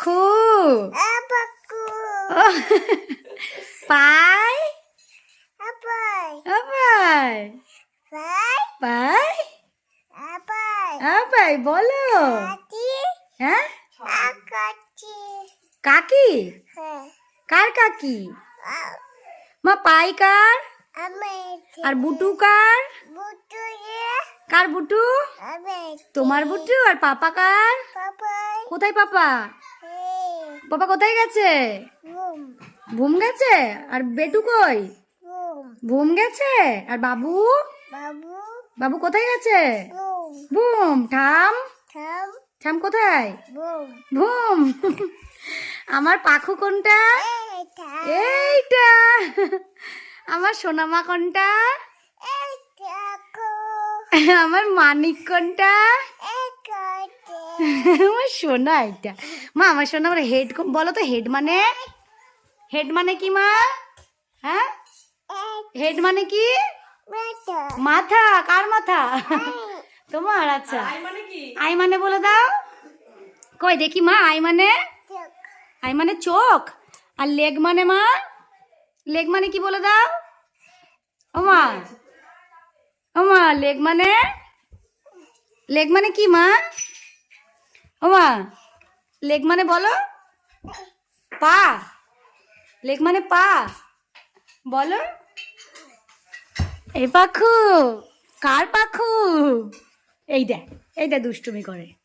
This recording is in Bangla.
পাখু পাই পাই পাই পাই বলো। হ্যাঁ কাকি কার কাকি মা পাই কার আর বুটু কার কার বুটু তোমার বুটু আর পাপা কার কোথায় পাপা পাপা কোথায় গেছে ঘুম গেছে আর বেটু কই ঘুম গেছে আর বাবু বাবু কোথায় গেছে বুম ঠাম ঠাম কোথায় বুম আমার পাখু কোনটা এইটা আমার সোনামা কোনটা আমার মানিক কোনটা আমার সোনা এটা মা আমার সোনা আমার হেড বলো তো হেড মানে কি মা হ্যাঁ হেড মানে কি মাথা কার মাথা তোমার আচ্ছা আই মানে বলে দাও কই দেখি মা আই মানে চোখ আর লেগ মানে মা লেগ মানে কি বলে দাও ও মা লেগ মানে কি মা ও মা লেগ মানে বলো পা লেগ মানে পা বলো এই পাখু কার পাখু এই দেখ দুষ্টুমি করে।